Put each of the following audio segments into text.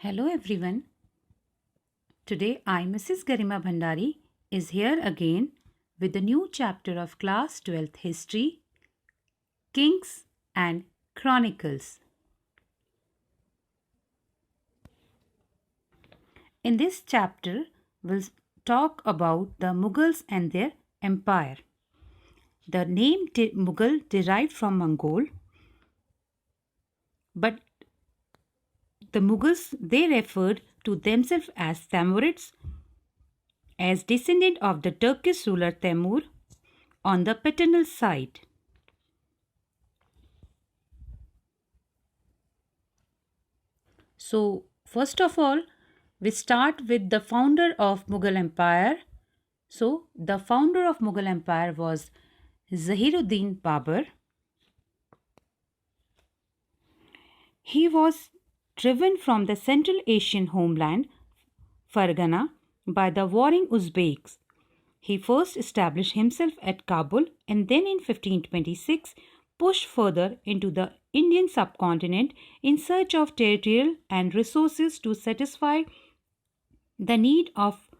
Hello everyone. Today I, Mrs. Garima Bhandari, is here again with a new chapter of Class 12th History, Kings and Chronicles. In this chapter, we'll talk about the Mughals and their empire. The name Mughal derived from Mongol, but the Mughals they referred to themselves as Timurids as descendant of the Turkish ruler Temur on the paternal side. So, first of all, we start with the founder of Mughal Empire. So, the founder of Mughal Empire was Zahiruddin Babur. He was driven from the Central Asian homeland, Fargana, by the warring Uzbeks. He first established himself at Kabul and then in 1526 pushed further into the Indian subcontinent in search of territorial and resources to satisfy the need of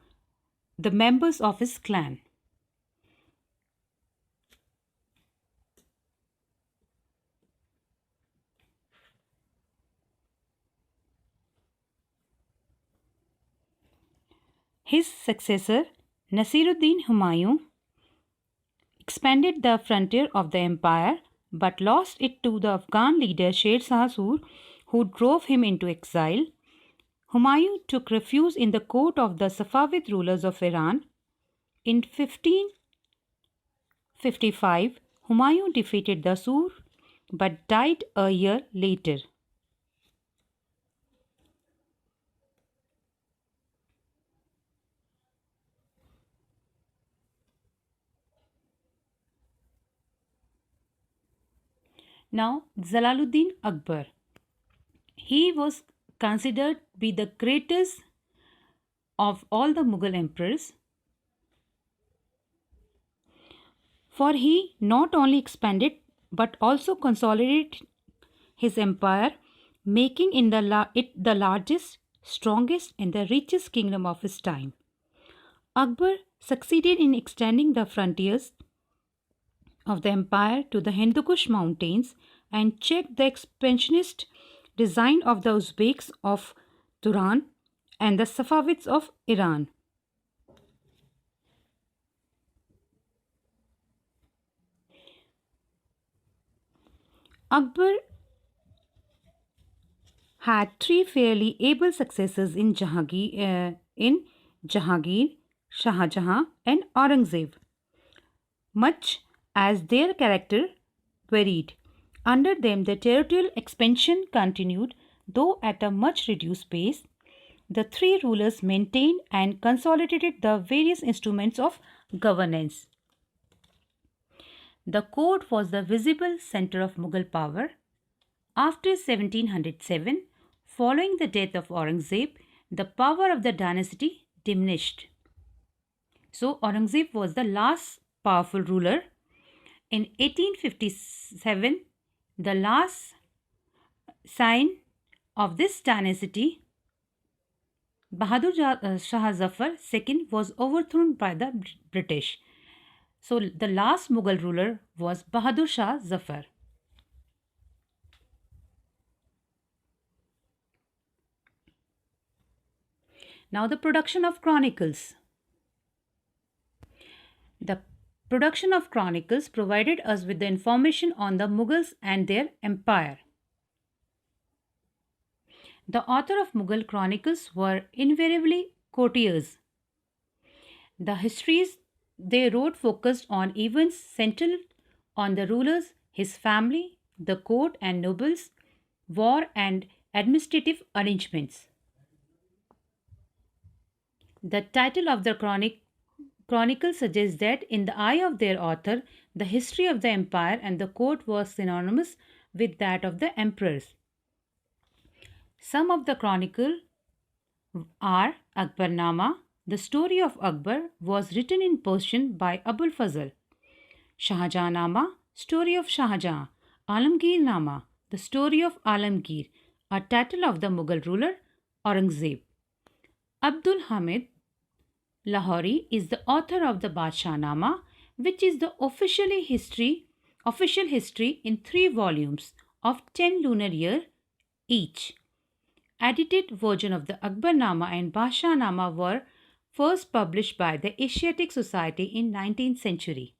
the members of his clan. His successor, Nasiruddin Humayun, expanded the frontier of the empire but lost it to the Afghan leader Sher Shah Sur, who drove him into exile. Humayun took refuge in the court of the Safavid rulers of Iran. In 1555, Humayun defeated the Sur but died a year later. Now, Jalaluddin Akbar. He was considered to be the greatest of all the Mughal emperors, for he not only expanded but also consolidated his empire, making it the largest, strongest, and the richest kingdom of his time. Akbar succeeded in extending the frontiers of the empire to the Hindu Kush mountains and checked the expansionist design of the Uzbeks of Turan and the Safavids of Iran. Akbar had three fairly able successors in Jahangir, Shah Jahan, and Aurangzeb, much as their character varied. Under them, the territorial expansion continued, though at a much reduced pace. The three rulers maintained and consolidated the various instruments of governance. The court was the visible center of Mughal power. After 1707, following the death of Aurangzeb, the power of the dynasty diminished. So, Aurangzeb was the last powerful ruler. In 1857, the last sign of this dynasty, Bahadur Shah Zafar II, was overthrown by the British. So, the last Mughal ruler was Bahadur Shah Zafar. Now, the production of chronicles. The production of chronicles provided us with the information on the Mughals and their empire. The author of Mughal chronicles were invariably courtiers. The histories they wrote focused on events centered on the rulers, his family, the court and nobles, war and administrative arrangements. The title of the chronicle suggests that, in the eye of their author, the history of the empire and the court was synonymous with that of the emperors. Some of the chronicle are Akbarnama. The story of Akbar was written in Persian by Abul Fazl. Shahjahanama, story of Shahjahan. Alamgir Nama, the story of Alamgir, a title of the Mughal ruler Aurangzeb. Abdul Hamid Lahori is the author of the Badshahnama, which is the official history in 3 volumes of 10 lunar year each. Edited version of the Akbarnama and Badshahnama were first published by the Asiatic Society in 19th century.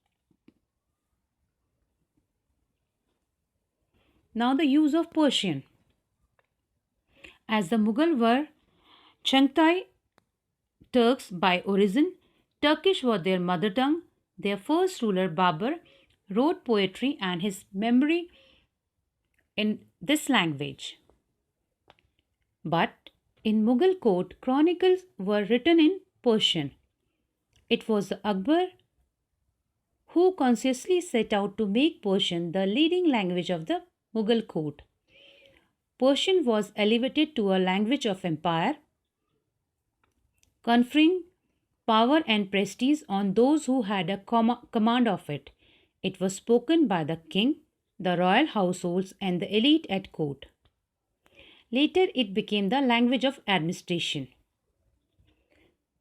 Now the use of Persian. As the Mughal were Changtai Turks by origin, Turkish was their mother tongue. Their first ruler Babur wrote poetry and his memory in this language. But in Mughal court, chronicles were written in Persian. It was Akbar who consciously set out to make Persian the leading language of the Mughal court. Persian was elevated to a language of empire, conferring power and prestige on those who had a command of it. It was spoken by the king, the royal households, and the elite at court. Later, it became the language of administration.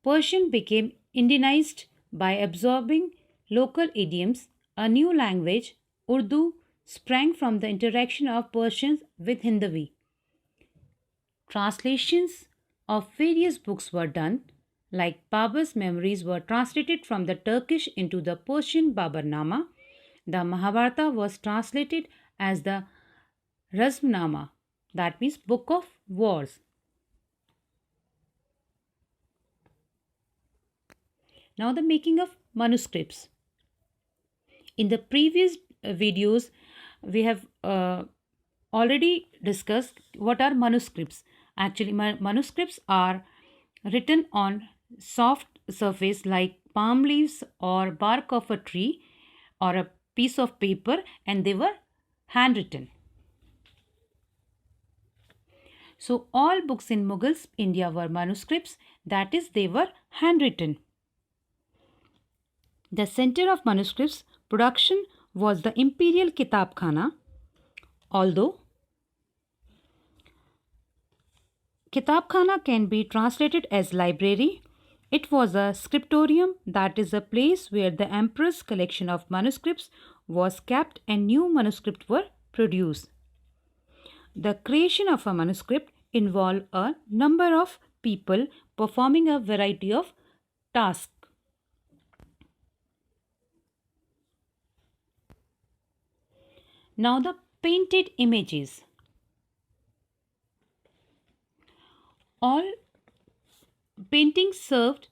Persian became Indianized by absorbing local idioms. A new language, Urdu, sprang from the interaction of Persians with Hindavi. Translations of various books were done, like Babur's memories were translated from the Turkish into the Persian Baburnama. The Mahabharata was translated as the Razmnama, that means Book of Wars. Now the making of manuscripts. In the previous videos, we have already discussed what are manuscripts. Actually, manuscripts are written on soft surface like palm leaves or bark of a tree or a piece of paper, and they were handwritten. So all books in Mughals India were manuscripts, that is, they were handwritten. The center of manuscripts production was the Imperial Kitab Khana, although Kitab Khana can be translated as library. It was a scriptorium, that is a place where the emperor's collection of manuscripts was kept and new manuscripts were produced. The creation of a manuscript involved a number of people performing a variety of tasks. Now the painted images. All paintings served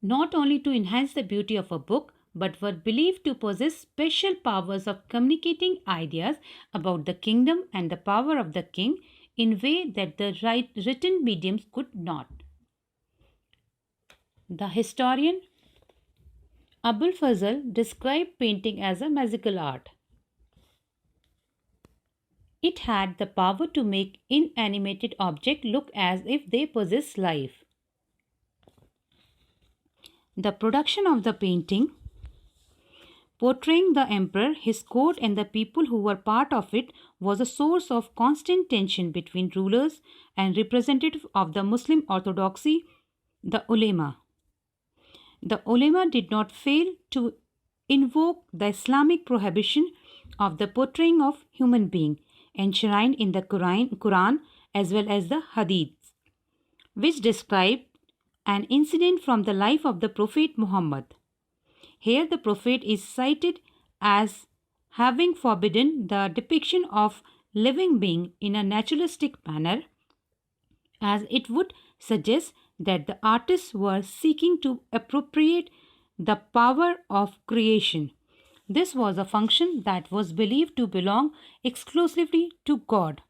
not only to enhance the beauty of a book but were believed to possess special powers of communicating ideas about the kingdom and the power of the king in way that the written mediums could not. The historian Abul Fazl described painting as a magical art. It had the power to make inanimated objects look as if they possess life. The production of the painting portraying the emperor, his court, and the people who were part of it was a source of constant tension between rulers and representatives of the Muslim orthodoxy, the ulema. The ulema did not fail to invoke the Islamic prohibition of the portraying of human being enshrined in the Quran as well as the Hadiths, which describe an incident from the life of the Prophet Muhammad. Here the Prophet is cited as having forbidden the depiction of living being in a naturalistic manner, as it would suggest that the artists were seeking to appropriate the power of creation. This was a function that was believed to belong exclusively to God.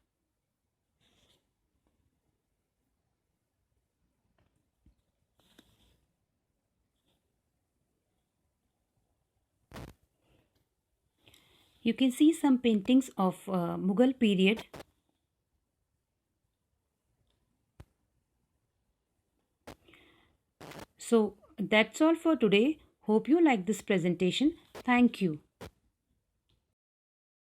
You can see some paintings of Mughal period. So that's all for today. Hope you like this presentation. Thank you.